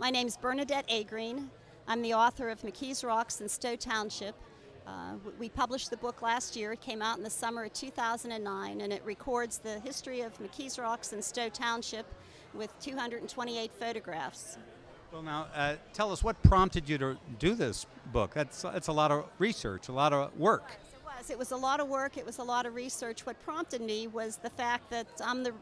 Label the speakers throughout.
Speaker 1: My name's Bernadette Agreen. I'm the author of McKees Rocks in Stowe Township. We published the book last year. It came out in the summer of 2009, and it records the history of McKees Rocks in Stowe Township with 228 photographs.
Speaker 2: Well, now, tell us what prompted you to do this book. That's a lot of research, a lot of work.
Speaker 1: It was a lot of work. It was a lot of research. What prompted me was the fact that I'm the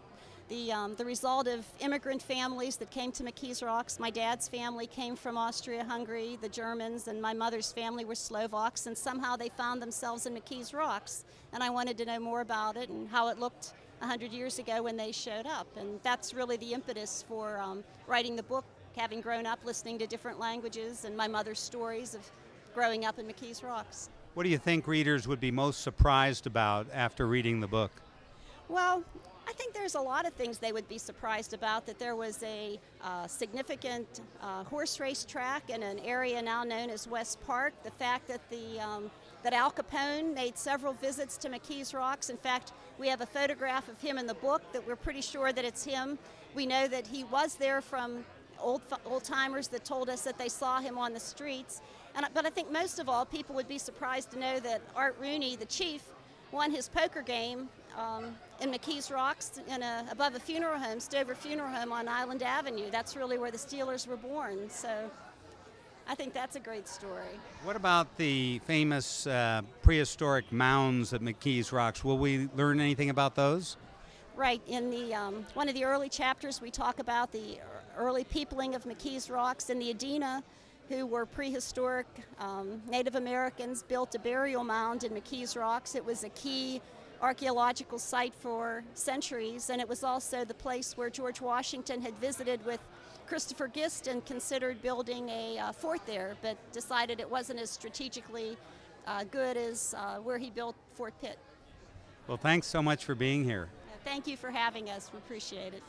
Speaker 1: result of immigrant families that came to McKees Rocks. My dad's family came from Austria-Hungary, the Germans, and my mother's family were Slovaks, and somehow they found themselves in McKees Rocks. And I wanted to know more about it and how it looked 100 years ago when they showed up. And that's really the impetus for writing the book, having grown up listening to different languages and my mother's stories of growing up in McKees Rocks.
Speaker 2: What do you think readers would be most surprised about after reading the book?
Speaker 1: Well, I think there's a lot of things they would be surprised about, that there was a significant horse race track in an area now known as West Park, the fact that that Al Capone made several visits to McKees Rocks. In fact, we have a photograph of him in the book that we're pretty sure that it's him. We know that he was there from old-timers that told us that they saw him on the streets. But I think most of all, people would be surprised to know that Art Rooney, the chief, won his poker game in McKees Rocks above a funeral home, Stover Funeral Home on Island Avenue. That's really where the Steelers were born. So I think that's a great story.
Speaker 2: What about the famous prehistoric mounds at McKees Rocks? Will we learn anything about those?
Speaker 1: Right. In one of the early chapters, we talk about the early peopling of McKees Rocks, and the Adena, who were prehistoric Native Americans, built a burial mound in McKees Rocks. It was a key archaeological site for centuries, and it was also the place where George Washington had visited with Christopher Gist and considered building a fort there, but decided it wasn't as strategically good as where he built Fort Pitt.
Speaker 2: Well, thanks so much for being here.
Speaker 1: Thank you for having us. We appreciate it.